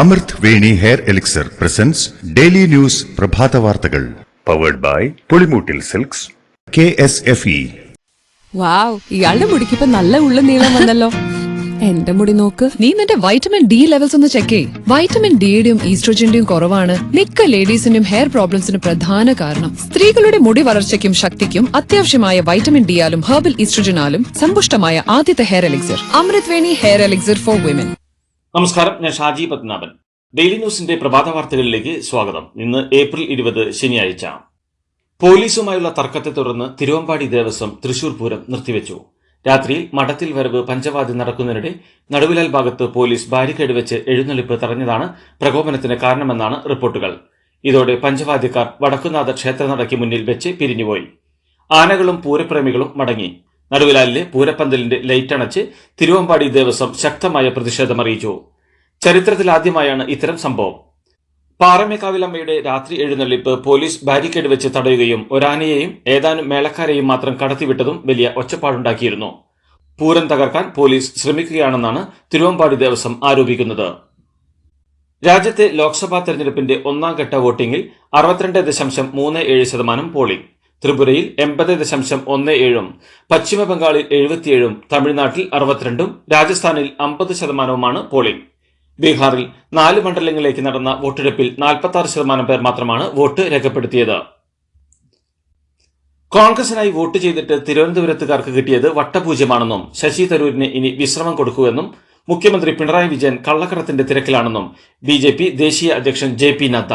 അമൃത് Veni hair elixir presents daily news പ്രഭാത വാർത്തകൾ powered by Pulimoottil silks KSFE. Wow, ഇയാളുടെ മുടിക്കിപ്പോ നല്ല ഉള്ള നീളം വന്നല്ലോ. എന്റെ മുടി നോക്ക്. നീ നിന്റെ വൈറ്റമിൻ ഡി ലെവൽസ് ഒന്ന് ചെക്ക് ചെയ്യ്. വൈറ്റമിൻ ഡിയുടെയും ഈസ്ട്രോജന്റെയും കുറവാണ് മിക്ക ലേഡീസിന്റെയും ഹെയർ പ്രോബ്ലംസിന് പ്രധാന കാരണം. സ്ത്രീകളുടെ മുടി വളർച്ചയ്ക്കും ശക്തിക്കും അത്യാവശ്യമായ വൈറ്റമിൻ ഡിയാലും ഹെർബൽ ഈസ്ട്രോജനാലും സമ്പുഷ്ടമായ ആദ്യത്തെ hair elixir Amrit Veni hair elixir for women. നമസ്കാരം, ഞാൻ ഷാജി പത്മനാഭൻ. ഡെയിലി ന്യൂസിന്റെ പ്രഭാത വാർത്തകളിലേക്ക് സ്വാഗതം. ഇന്ന് ഏപ്രിൽ 20 ശനിയാഴ്ച. പോലീസുമായുള്ള തർക്കത്തെ തുടർന്ന് തിരുവമ്പാടി ദേവസ്വം തൃശൂർ പൂരം നിർത്തിവെച്ചു. രാത്രിയിൽ മഠത്തിൽ വരവ് പഞ്ചവാദ്യ നടക്കുന്നതിനിടെ നടുവിലാൽ ഭാഗത്ത് പോലീസ് ബാരിക്കേഡ് വെച്ച് എഴുന്നള്ളിപ്പ് തടഞ്ഞതാണ് പ്രകോപനത്തിന് കാരണമെന്നാണ് റിപ്പോർട്ടുകൾ. ഇതോടെ പഞ്ചവാദ്യക്കാർ വടക്കുന്നാഥ ക്ഷേത്രനടയ്ക്ക് മുന്നിൽ വെച്ച് പിരിഞ്ഞുപോയി. ആനകളും പൂരപ്രേമികളും മടങ്ങി. നടുവിലാലിലെ പൂരപ്പന്തലിന്റെ ലൈറ്റ് അണച്ച് തിരുവമ്പാടി ദേവസ്വം ശക്തമായ പ്രതിഷേധമറിയിച്ചു. ചരിത്രത്തിലാദ്യമായാണ് ഇത്തരം സംഭവം. പാറമേക്കാവിലമ്മയുടെ രാത്രി എഴുന്നള്ളിപ്പ് പോലീസ് ബാരിക്കേഡ് വെച്ച് തടയുകയും ഒരാനയെയും ഏതാനും മേളക്കാരെയും മാത്രം കടത്തിവിട്ടതും വലിയ ഒച്ചപ്പാടുണ്ടാക്കിയിരുന്നു. പൂരം തകർക്കാൻ പോലീസ് ശ്രമിക്കുകയാണെന്നാണ് തിരുവമ്പാടി ദേവസ്വം ആരോപിക്കുന്നത്. രാജ്യത്തെ ലോക്സഭാ തെരഞ്ഞെടുപ്പിന്റെ ഒന്നാം ഘട്ട വോട്ടിംഗിൽ 62.37% പോളിംഗ്. ത്രിപുരയിൽ 80.17%, പശ്ചിമ ബംഗാളിൽ 77%, തമിഴ്നാട്ടിൽ 62%, രാജസ്ഥാനിൽ 50%മാണ് പോളിംഗ്. ബീഹാറിൽ 4 മണ്ഡലങ്ങളിലേക്ക് നടന്ന വോട്ടെടുപ്പിൽ 46% പേർ മാത്രമാണ് വോട്ട് രേഖപ്പെടുത്തിയത്. കോൺഗ്രസിനായി വോട്ട് ചെയ്തിട്ട് തിരുവനന്തപുരത്തുകാർക്ക് കിട്ടിയത് വട്ടപൂജ്യമാണെന്നും ശശി തരൂരിന് ഇനി വിശ്രമം കൊടുക്കുമെന്നും മുഖ്യമന്ത്രി പിണറായി വിജയൻ കള്ളക്കടത്തിന്റെ തിരക്കിലാണെന്നും BJP ദേശീയ അധ്യക്ഷൻ JP നദ്ദ.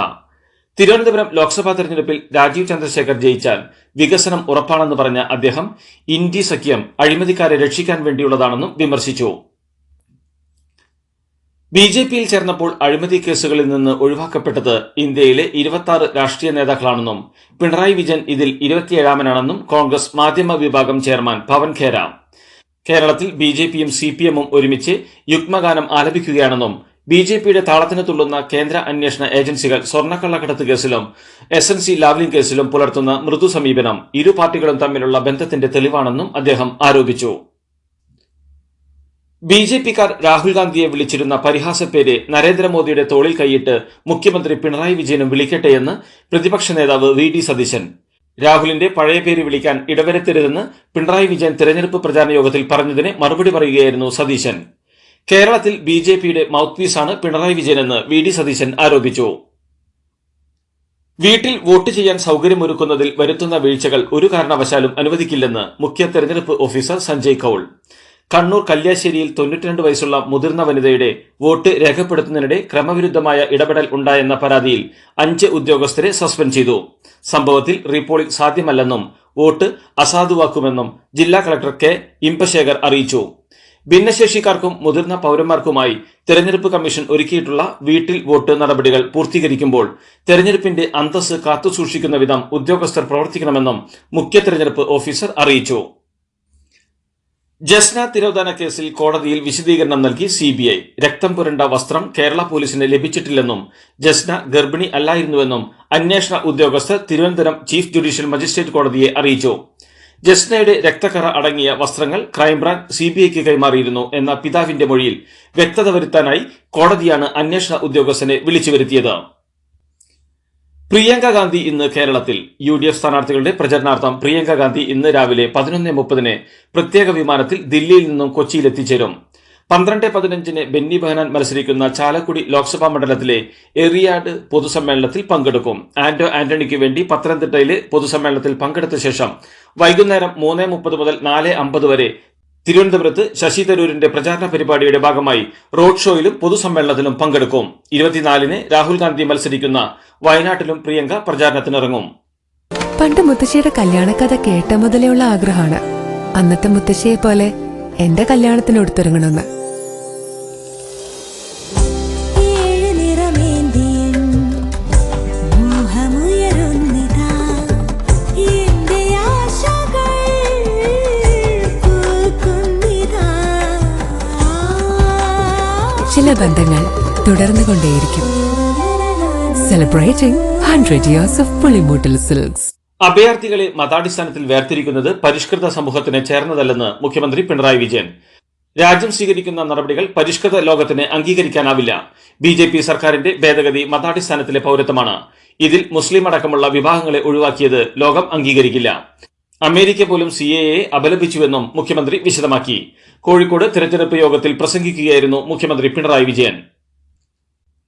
തിരുവനന്തപുരം ലോക്സഭാ തെരഞ്ഞെടുപ്പിൽ രാജീവ് ചന്ദ്രശേഖർ ജയിച്ചാൽ വികസനം ഉറപ്പാണെന്ന് പറഞ്ഞ അദ്ദേഹം ഇന്ത്യ സഖ്യം അഴിമതിക്കാരെ രക്ഷിക്കാൻ വേണ്ടിയുള്ളതാണെന്നും വിമർശിച്ചു. BJPയിൽ ചേർന്നപ്പോൾ അഴിമതി കേസുകളിൽ നിന്ന് ഒഴിവാക്കപ്പെട്ടത് ഇന്ത്യയിലെ 26 രാഷ്ട്രീയ നേതാക്കളാണെന്നും പിണറായി വിജയൻ ഇതിൽ 27ാമനാണെന്നും കോൺഗ്രസ് മാധ്യമ വിഭാഗം ചെയർമാൻ പവൻ ഖേര. കേരളത്തിൽ BJPയും CPMഉം ഒരുമിച്ച് യുഗ്മഗാനം ആലപിക്കുകയാണെന്നും BJPയുടെ താളത്തിന് തുള്ളുന്ന കേന്ദ്ര അന്വേഷണ ഏജൻസികൾ സ്വർണ്ണക്കള്ളക്കടത്ത് കേസിലും SNC ലാവ്ലിൻ കേസിലും പുലർത്തുന്ന മൃദു സമീപനം ഇരു പാർട്ടികളും തമ്മിലുള്ള ബന്ധത്തിന്റെ തെളിവാണെന്നും അദ്ദേഹം ആരോപിച്ചു. BJPക്കാർ രാഹുൽ ഗാന്ധിയെ വിളിച്ചിരുന്ന പരിഹാസപ്പേര് നരേന്ദ്രമോദിയുടെ തോളിൽ കൈയിട്ട് മുഖ്യമന്ത്രി പിണറായി വിജയനും വിളിക്കട്ടെയെന്ന് പ്രതിപക്ഷ നേതാവ് VD സതീശൻ. രാഹുലിന്റെ പഴയ പേര് വിളിക്കാൻ ഇടവരുത്തരുതെന്ന് പിണറായി വിജയൻ തെരഞ്ഞെടുപ്പ് പ്രചാരണ യോഗത്തിൽ പറഞ്ഞതിന് മറുപടി പറയുകയായിരുന്നു സതീശൻ. കേരളത്തിൽ BJPയുടെ മൗത്ത് പീസാണ് പിണറായി വിജയനെന്ന് VD സതീശൻ ആരോപിച്ചു. വീട്ടിൽ വോട്ട് ചെയ്യാൻ സൗകര്യമൊരുക്കുന്നതിൽ വരുത്തുന്ന വീഴ്ചകൾ ഒരു കാരണവശാലും അനുവദിക്കില്ലെന്ന് മുഖ്യ തെരഞ്ഞെടുപ്പ് ഓഫീസർ സഞ്ജയ് കൌൾ. കണ്ണൂർ കല്യാശ്ശേരിയിൽ 92 വയസ്സുള്ള മുതിർന്ന വനിതയുടെ വോട്ട് രേഖപ്പെടുത്തുന്നതിനിടെ ക്രമവിരുദ്ധമായ ഇടപെടൽ ഉണ്ടായെന്ന പരാതിയിൽ 5 ഉദ്യോഗസ്ഥരെ സസ്പെൻഡ് ചെയ്തു. സംഭവത്തിൽ റീപോളിംഗ് സാധ്യമല്ലെന്നും വോട്ട് അസാധുവാക്കുമെന്നും ജില്ലാ കളക്ടർ K. ഇമ്പശേഖർ അറിയിച്ചു. ഭിന്നശേഷിക്കാർക്കും മുതിർന്ന പൌരന്മാർക്കുമായി തെരഞ്ഞെടുപ്പ് കമ്മീഷൻ ഒരുക്കിയിട്ടുള്ള വീട്ടിൽ വോട്ട് നടപടികൾ പൂർത്തീകരിക്കുമ്പോൾ തെരഞ്ഞെടുപ്പിന്റെ അന്തസ്സ് കാത്തുസൂക്ഷിക്കുന്ന വിധം ഉദ്യോഗസ്ഥർ പ്രവർത്തിക്കണമെന്നും മുഖ്യ തെരഞ്ഞെടുപ്പ് ഓഫീസർ അറിയിച്ചു. ജസ്ന തിരോധാന കേസിൽ കോടതിയിൽ വിശദീകരണം നൽകി CBI. രക്തം പുരണ്ട വസ്ത്രം കേരള പോലീസിന് ലഭിച്ചിട്ടില്ലെന്നും ജസ്ന ഗർഭിണി അല്ലായിരുന്നുവെന്നും അന്വേഷണ ഉദ്യോഗസ്ഥർ തിരുവനന്തപുരം ചീഫ് ജുഡീഷ്യൽ മജിസ്ട്രേറ്റ് കോടതിയെ അറിയിച്ചു. ജസ്നയുടെ രക്തക്കറ അടങ്ങിയ വസ്ത്രങ്ങൾ ക്രൈംബ്രാഞ്ച് CBIക്ക് കൈമാറിയിരുന്നു എന്ന പിതാവിന്റെ മൊഴിയിൽ വ്യക്തത വരുത്താനായി കോടതിയാണ് അന്വേഷണ ഉദ്യോഗസ്ഥനെ വിളിച്ചു വരുത്തിയത്. പ്രിയങ്ക ഗാന്ധി ഇന്ന് കേരളത്തിൽ. UDF സ്ഥാനാർത്ഥികളുടെ പ്രചരണാർത്ഥം പ്രിയങ്ക ഗാന്ധി ഇന്ന് രാവിലെ 11:30 പ്രത്യേക വിമാനത്തിൽ ദില്ലിയിൽ നിന്നും കൊച്ചിയിലെത്തിച്ചേരും. 12:15 ബെന്നി ബെഹനാൻ മത്സരിക്കുന്ന ചാലക്കുടി ലോക്സഭാ മണ്ഡലത്തിലെ എറിയാട് പൊതുസമ്മേളനത്തിൽ പങ്കെടുക്കും. ആന്റണിക്ക് വേണ്ടി പത്തനംതിട്ടയിലെ പൊതുസമ്മേളനത്തിൽ പങ്കെടുത്ത ശേഷം വൈകുന്നേരം 3:30 മുതൽ 4:50 വരെ തിരുവനന്തപുരത്ത് ശശി തരൂരിന്റെ പ്രചാരണ പരിപാടിയുടെ ഭാഗമായി റോഡ് ഷോയിലും പൊതുസമ്മേളനത്തിലും പങ്കെടുക്കും. 24-ന് രാഹുൽ ഗാന്ധി മത്സരിക്കുന്ന വയനാട്ടിലും പ്രിയങ്ക പ്രചാരണത്തിനിറങ്ങും. പണ്ട് മുത്തശ്ശിയുടെ കല്യാണക്കഥ കേട്ട മുതലേ ഉള്ള ആഗ്രഹമാണ് അന്നത്തെ മുത്തശ്ശിയെ പോലെ എന്റെ കല്യാണത്തിന് എടുത്തിറങ്ങണമെന്ന്. ചില ബന്ധങ്ങൾ തുടർന്നുകൊണ്ടേയിരിക്കും. Celebrating 100 years of Pulimoottil silks. അഭയാർത്ഥികളെ മതാടിസ്ഥാനത്തിൽ വേർതിരിക്കുന്നത് പരിഷ്കൃത സമൂഹത്തിന് ചേർന്നതല്ലെന്ന് മുഖ്യമന്ത്രി പിണറായി വിജയൻ. രാജ്യം സ്വീകരിക്കുന്ന നടപടികൾ പരിഷ്കൃത ലോകത്തിന് അംഗീകരിക്കാനാവില്ല. BJP സർക്കാരിന്റെ ഭേദഗതി മതാടിസ്ഥാനത്തിലെ പൗരത്വമാണ്. ഇതിൽ മുസ്ലിം അടക്കമുള്ള വിഭാഗങ്ങളെ ഒഴിവാക്കിയത് ലോകം അംഗീകരിക്കില്ല. അമേരിക്ക പോലും CAA അപലപിച്ചുവെന്നും മുഖ്യമന്ത്രി വിശദമാക്കി. കോഴിക്കോട് തിരഞ്ഞെടുപ്പ് യോഗത്തിൽ പ്രസംഗിക്കുകയായിരുന്നു മുഖ്യമന്ത്രി പിണറായി വിജയൻ.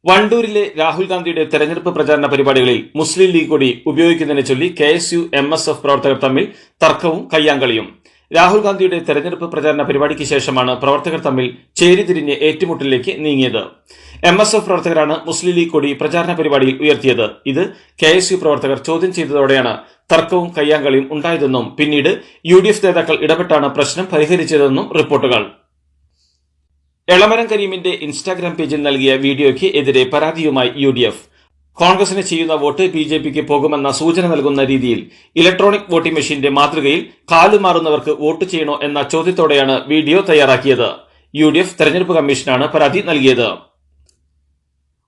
വണ്ടൂരിലെ രാഹുൽ ഗാന്ധിയുടെ തെരഞ്ഞെടുപ്പ് പ്രചാരണ പരിപാടികളിൽ മുസ്ലിം ലീഗ് കൊടി ഉപയോഗിക്കുന്നതിനെ ചൊല്ലി KSU MSF പ്രവർത്തകർ തമ്മിൽ തർക്കവും കയ്യാങ്കളിയും. രാഹുൽ ഗാന്ധിയുടെ തെരഞ്ഞെടുപ്പ് പ്രചാരണ പരിപാടിക്ക് ശേഷമാണ് പ്രവർത്തകർ തമ്മിൽ ചേരിതിരിഞ്ഞ് ഏറ്റുമുട്ടലിലേക്ക് നീങ്ങിയത്. MSF പ്രവർത്തകരാണ് മുസ്ലിം ലീഗ് കൊടി പ്രചാരണ പരിപാടിയിൽ ഉയർത്തിയത്. ഇത് KSU പ്രവർത്തകർ ചോദ്യം ചെയ്തതോടെയാണ് തർക്കവും കയ്യാങ്കളിയും ഉണ്ടായതെന്നും പിന്നീട് UDF നേതാക്കൾ ഇടപെട്ടാണ് പ്രശ്നം പരിഹരിച്ചതെന്നും റിപ്പോർട്ടുകൾ. എളമരം കരീമിന്റെ ഇൻസ്റ്റാഗ്രാം പേജിൽ നൽകിയ വീഡിയോയ്ക്ക് എതിരെ പരാതിയുമായി UDF. കോൺഗ്രസിന് ചെയ്യുന്ന വോട്ട് BJPക്ക് പോകുമെന്ന സൂചന നൽകുന്ന രീതിയിൽ ഇലക്ട്രോണിക് വോട്ടിംഗ് മെഷീന്റെ മാതൃകയിൽ കാലുമാറുന്നവർക്ക് വോട്ട് ചെയ്യണോ എന്ന ചോദ്യത്തോടെയാണ് വീഡിയോ തയ്യാറാക്കിയത്. UDF തെരഞ്ഞെടുപ്പ് കമ്മീഷനാണ് പരാതി നൽകിയത്.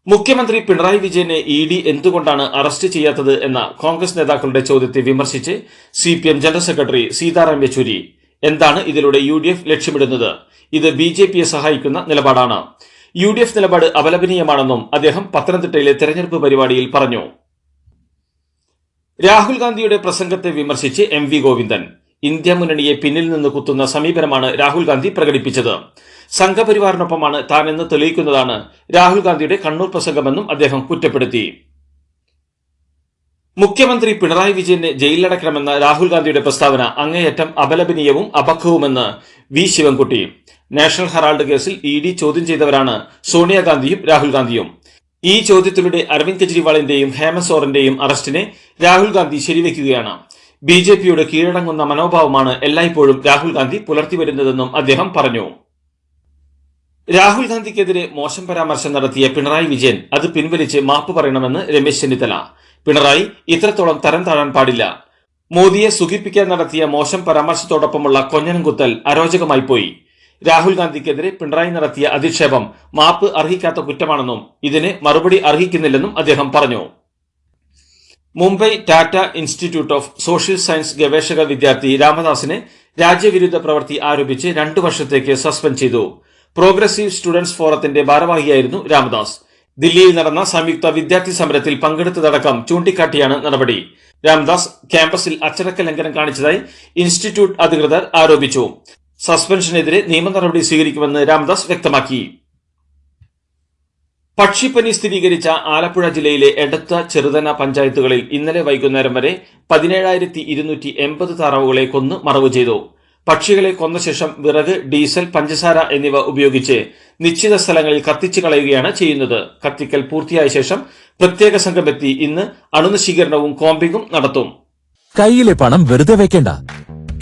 മുഖ്യമന്ത്രി പിണറായി വിജയനെ ED എന്തുകൊണ്ടാണ് അറസ്റ്റ് ചെയ്യാത്തത് എന്ന കോൺഗ്രസ് നേതാക്കളുടെ ചോദ്യത്തെ വിമർശിച്ച് CPM general secretary Sitaram Yechury. എന്താണ് ഇതിലൂടെ UDF ലക്ഷ്യമിടുന്നത്? ഇത് BJPയെ സഹായിക്കുന്ന നിലപാടാണ്. UDF നിലപാട് അപലപനീയമാണെന്നും അദ്ദേഹം പത്തനംതിട്ടയിലെ തെരഞ്ഞെടുപ്പ് പരിപാടിയിൽ പറഞ്ഞു. രാഹുൽ ഗാന്ധിയുടെ പ്രസംഗത്തെ വിമർശിച്ച് MV ഗോവിന്ദൻ. ഇന്ത്യ മുന്നണിയെ പിന്നിൽ നിന്ന് കുത്തുന്ന സമീപനമാണ് രാഹുൽ ഗാന്ധി പ്രകടിപ്പിച്ചത്. സംഘപരിവാറിനൊപ്പമാണ് താനെന്ന് തെളിയിക്കുന്നതാണ് രാഹുൽ ഗാന്ധിയുടെ കണ്ണൂർ പ്രസംഗമെന്നും അദ്ദേഹം കുറ്റപ്പെടുത്തി. മുഖ്യമന്ത്രി പിണറായി വിജയനെ ജയിലിലടക്കണമെന്ന രാഹുൽ ഗാന്ധിയുടെ പ്രസ്താവന അങ്ങേയറ്റം അപലപനീയവും അപക്വവുമെന്ന് V ശിവൻകുട്ടി. നാഷണൽ ഹെറാൾഡ് കേസിൽ ED ചോദ്യം ചെയ്തവരാണ് സോണിയാഗാന്ധിയും രാഹുൽ ഗാന്ധിയും. ഈ ചോദ്യത്തിലൂടെ അരവിന്ദ് കെജ്രിവാളിന്റെയും ഹേമന്ത് സോറന്റെയും അറസ്റ്റിനെ രാഹുൽ ഗാന്ധി ശരിവെക്കുകയാണ്. BJPയുടെ കീഴടങ്ങുന്ന മനോഭാവമാണ് എല്ലായ്പ്പോഴും രാഹുൽ ഗാന്ധി പുലർത്തിവരുന്നതെന്നും അദ്ദേഹം പറഞ്ഞു. രാഹുൽ ഗാന്ധിക്കെതിരെ മോശം പരാമർശം നടത്തിയ പിണറായി വിജയൻ അത് പിൻവലിച്ച് മാപ്പ് പറയണമെന്ന് രമേശ് ചെന്നിത്തല. പിണറായി ഇത്രത്തോളം തരം താഴാൻ പാടില്ല. മോദിയെ സുഖിപ്പിക്കാൻ നടത്തിയ മോശം പരാമർശത്തോടൊപ്പമുള്ള കൊഞ്ഞനം കുത്തൽ അരോചകമായി പോയി. രാഹുൽ ഗാന്ധിക്കെതിരെ പിണറായി നടത്തിയ അധിക്ഷേപം മാപ്പ് അർഹിക്കാത്ത കുറ്റമാണെന്നും ഇതിന് മറുപടി അർഹിക്കുന്നില്ലെന്നും അദ്ദേഹം പറഞ്ഞു. Mumbai Tata institute of social science ഗവേഷക വിദ്യാർത്ഥി രാമദാസിനെ രാജ്യവിരുദ്ധ പ്രവൃത്തി ആരോപിച്ച് 2 വർഷത്തേക്ക് സസ്പെൻഡ് ചെയ്തു. പ്രോഗ്രസീവ് സ്റ്റുഡൻസ് ഫോറത്തിന്റെ ഭാരവാഹിയായിരുന്നു രാമദാസ്. ദില്ലിയിൽ നടന്ന സംയുക്ത വിദ്യാർത്ഥി സമരത്തിൽ പങ്കെടുത്തതടക്കം ചൂണ്ടിക്കാട്ടിയാണ് നടപടി. രാമദാസ് ക്യാമ്പസിൽ അച്ചടക്ക ലംഘനം കാണിച്ചതായി ഇൻസ്റ്റിറ്റ്യൂട്ട് അധികൃതർ ആരോപിച്ചു. സസ്പെൻഷനെതിരെ നിയമ നടപടി സ്വീകരിക്കുമെന്ന് രാമദാസ് വ്യക്തമാക്കി. പക്ഷിപ്പനി സ്ഥിരീകരിച്ച ആലപ്പുഴ ജില്ലയിലെ എടത്ത, ചെറുതന പഞ്ചായത്തുകളിൽ ഇന്നലെ വൈകുന്നേരം വരെ 17,280 താറാവുകളെ കൊന്ന് മറവു ചെയ്തു. പക്ഷികളെ കൊന്ന ശേഷം വിറക്, ഡീസൽ, പഞ്ചസാര എന്നിവ ഉപയോഗിച്ച് നിശ്ചിത സ്ഥലങ്ങളിൽ കത്തിച്ചു കളയുകയാണ് ചെയ്യുന്നത്. കത്തിക്കൽ പൂർത്തിയായ ശേഷം പ്രത്യേക സംഘമെത്തി ഇന്ന് അണുനശീകരണവും കോമ്പിങ്ങും നടത്തും. കയ്യിലെ പണം വെറുതെ വെക്കേണ്ട.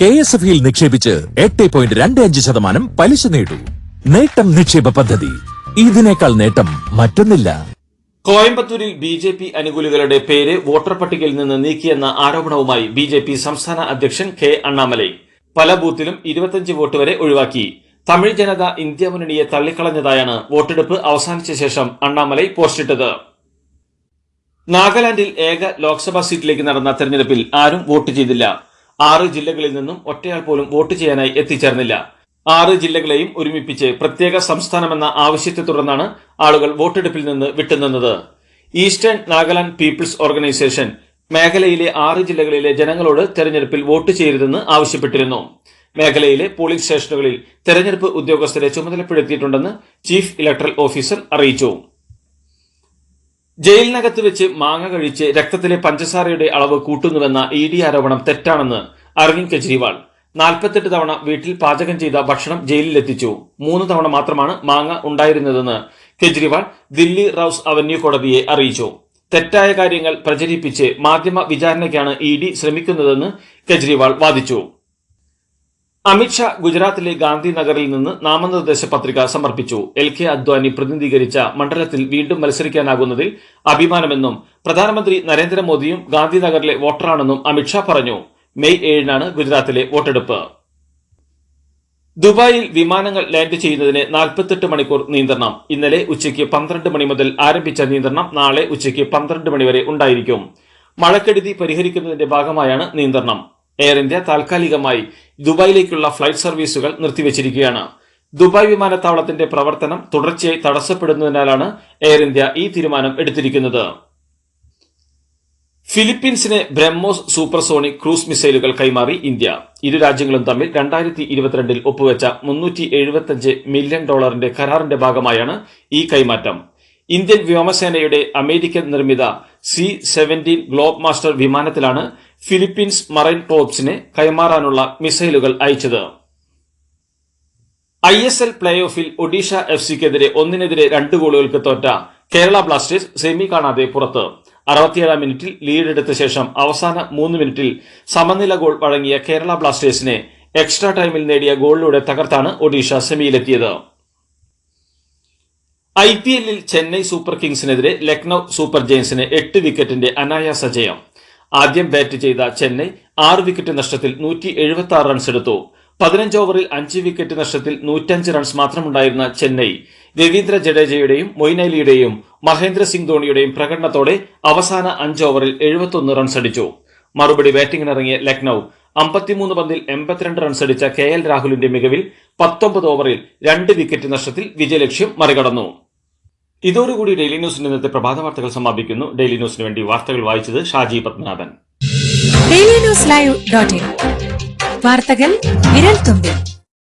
KSFയിൽ നിക്ഷേപിച്ച് 8.25% പലിശ നേടൂ. നേട്ടം നിക്ഷേപ പദ്ധതി. ഇതിനേക്കാൾ നേട്ടം മറ്റൊന്നില്ല. കോയമ്പത്തൂരിൽ BJP അനുകൂലികളുടെ പേര് വോട്ടർ പട്ടികയിൽ നിന്ന് നീക്കിയെന്ന ആരോപണവുമായി BJP സംസ്ഥാന അധ്യക്ഷൻ K അണ്ണാമലൈ. പല ബൂത്തിലും 25 വോട്ട് വരെ ഒഴിവാക്കി. തമിഴ് ജനത ഇന്ത്യ മുന്നണിയെ തള്ളിക്കളഞ്ഞതായാണ് വോട്ടെടുപ്പ് അവസാനിച്ച ശേഷം അണ്ണാമലൈ പോസ്റ്റിട്ടത്. നാഗാലാൻഡിൽ ഏക ലോക്സഭാ സീറ്റിലേക്ക് നടന്ന തെരഞ്ഞെടുപ്പിൽ ആരും വോട്ട് ചെയ്തില്ല. 6 ജില്ലകളിൽ നിന്നും ഒറ്റയാൾ പോലും വോട്ട് ചെയ്യാനായി എത്തിച്ചേർന്നില്ല. 6 ജില്ലകളെയും ഒരുമിപ്പിച്ച് പ്രത്യേക സംസ്ഥാനമെന്ന ആവശ്യത്തെ തുടർന്നാണ് ആളുകൾ വോട്ടെടുപ്പിൽ നിന്ന് വിട്ടുനിന്നത്. ഈസ്റ്റേൺ നാഗാലാൻഡ് പീപ്പിൾസ് ഓർഗനൈസേഷൻ മേഖലയിലെ 6 ജില്ലകളിലെ ജനങ്ങളോട് തെരഞ്ഞെടുപ്പിൽ വോട്ട് ചെയ്യരുതെന്ന് ആവശ്യപ്പെട്ടിരുന്നു. മേഖലയിലെ പോളിംഗ് സ്റ്റേഷനുകളിൽ തെരഞ്ഞെടുപ്പ് ഉദ്യോഗസ്ഥരെ ചുമതലപ്പെടുത്തിയിട്ടുണ്ടെന്ന് ചീഫ് ഇലക്ടറൽ ഓഫീസർ അറിയിച്ചു. ജയിലിനകത്ത് വെച്ച് മാങ്ങ കഴിച്ച് രക്തത്തിലെ പഞ്ചസാരയുടെ അളവ് കൂട്ടുന്നുവെന്ന ED ആരോപണം തെറ്റാണെന്ന് അരവിന്ദ് കെജ്രിവാൾ. 48 തവണ വീട്ടിൽ പാചകം ചെയ്ത ഭക്ഷണം ജയിലിലെത്തിച്ചു. 3 തവണ മാത്രമാണ് മാങ്ങ ഉണ്ടായിരുന്നതെന്ന് കെജ്രിവാൾ ദില്ലി റൌസ് അവന്യൂ കോടതിയെ അറിയിച്ചു. തെറ്റായ കാര്യങ്ങൾ പ്രചരിപ്പിച്ച് മാധ്യമ വിചാരണയ്ക്കാണ് ED ശ്രമിക്കുന്നതെന്ന് കെജ്രിവാൾ വാദിച്ചു. അമിത്ഷാ ഗുജറാത്തിലെ ഗാന്ധിനഗറിൽ നിന്ന് നാമനിർദ്ദേശ പത്രിക സമർപ്പിച്ചു. LK അദ്വാനി പ്രതിനിധീകരിച്ച മണ്ഡലത്തിൽ വീണ്ടും മത്സരിക്കാനാകുന്നതിൽ അഭിമാനമെന്നും പ്രധാനമന്ത്രി നരേന്ദ്രമോദിയും ഗാന്ധിനഗറിലെ വോട്ടറാണെന്നും അമിത്ഷാ പറഞ്ഞു. മെയ് 7-നാണ് ഗുജറാത്തിലെ വോട്ടെടുപ്പ്. ദുബായിൽ വിമാനങ്ങൾ ലാൻഡ് ചെയ്യുന്നതിന് 48 മണിക്കൂർ നിയന്ത്രണം. ഇന്നലെ ഉച്ചയ്ക്ക് 12 മണി മുതൽ ആരംഭിച്ച നിയന്ത്രണം നാളെ ഉച്ചയ്ക്ക് 12 മണി വരെ ഉണ്ടായിരിക്കും. മഴക്കെടുതി പരിഹരിക്കുന്നതിന്റെ ഭാഗമായാണ് നിയന്ത്രണം. എയർ ഇന്ത്യ താൽക്കാലികമായി ദുബായിലേക്കുള്ള ഫ്ലൈറ്റ് സർവീസുകൾ നിർത്തിവച്ചിരിക്കുകയാണ്. ദുബായ് വിമാനത്താവളത്തിന്റെ പ്രവർത്തനം തുടർച്ചയായി തടസ്സപ്പെടുന്നതിനാലാണ് എയർ ഇന്ത്യ ഈ തീരുമാനം എടുത്തിരിക്കുന്നത്. ഫിലിപ്പീൻസിന് ബ്രഹ്മോസ് സൂപ്പർസോണിക് ക്രൂസ് മിസൈലുകൾ കൈമാറി ഇന്ത്യ. ഇരു രാജ്യങ്ങളും തമ്മിൽ 2022 ഒപ്പുവെച്ച $375 മില്യൺ കരാറിന്റെ ഭാഗമായാണ് ഈ കൈമാറ്റം. ഇന്ത്യൻ വ്യോമസേനയുടെ അമേരിക്കൻ നിർമ്മിത C-17 ഗ്ലോബ് മാസ്റ്റർ വിമാനത്തിലാണ് ഫിലിപ്പീൻസ് മറൈൻ കോർപ്സിന് കൈമാറാനുള്ള മിസൈലുകൾ അയച്ചത്. ISL പ്ലേ ഓഫിൽ ഒഡീഷ FCക്കെതിരെ 1-2 ഗോളുകൾക്ക് തോറ്റ കേരള ബ്ലാസ്റ്റേഴ്സ് സെമി കാണാതെ പുറത്ത്. 67 മിനിറ്റിൽ ലീഡെടുത്ത ശേഷം അവസാന 3 മിനിറ്റിൽ സമനില ഗോൾ വഴങ്ങിയ കേരള ബ്ലാസ്റ്റേഴ്സിനെ എക്സ്ട്രാ ടൈമിൽ നേടിയ ഗോളിലൂടെ തകർത്താണ് ഒഡീഷ സെമിയിലെത്തിയത്. IPL-ൽ ചെന്നൈ സൂപ്പർ കിങ്സിനെതിരെ ലക്നൌ സൂപ്പർ ജയൻസിന് 8 വിക്കറ്റിന്റെ അനായാസ ജയം. ആദ്യം ബാറ്റ് ചെയ്ത ചെന്നൈ 6 വിക്കറ്റ് നഷ്ടത്തിൽ 176 റൺസ് എടുത്തു. 15 ഓവറിൽ 5 വിക്കറ്റ് നഷ്ടത്തിൽ 105 റൺസ് മാത്രമുണ്ടായിരുന്ന ചെന്നൈ രവീന്ദ്ര ജഡേജയുടെയും മൊയിൻ അലിയുടെയും മഹേന്ദ്ര സിംഗ് ധോണിയുടെയും പ്രകടനത്തോടെ അവസാന 5 ഓവറിൽ 71 റൺസ് അടിച്ചു. മറുപടി ബാറ്റിംഗിനിറങ്ങിയ ലക്നൌ 53 പന്തിൽ 82 റൺസ് അടിച്ച KL രാഹുലിന്റെ മികവിൽ 19 ഓവറിൽ 2 വിക്കറ്റ് നഷ്ടത്തിൽ വിജയലക്ഷ്യം മറികടന്നു. ഇതോടുകൂടി ഡെയിലി ന്യൂസിന്റെ ഇന്നത്തെ പ്രഭാത വാർത്തകൾ സമാപിക്കുന്നു. ഡെയിലി ന്യൂസിന് വേണ്ടി വാർത്തകൾ വായിച്ചത് ഷാജി പത്മനാഭൻ. ഡെയിലി ന്യൂസ് ലൈവ്.in വാർത്തകൾ വിരൽ തുമ്പിൽ.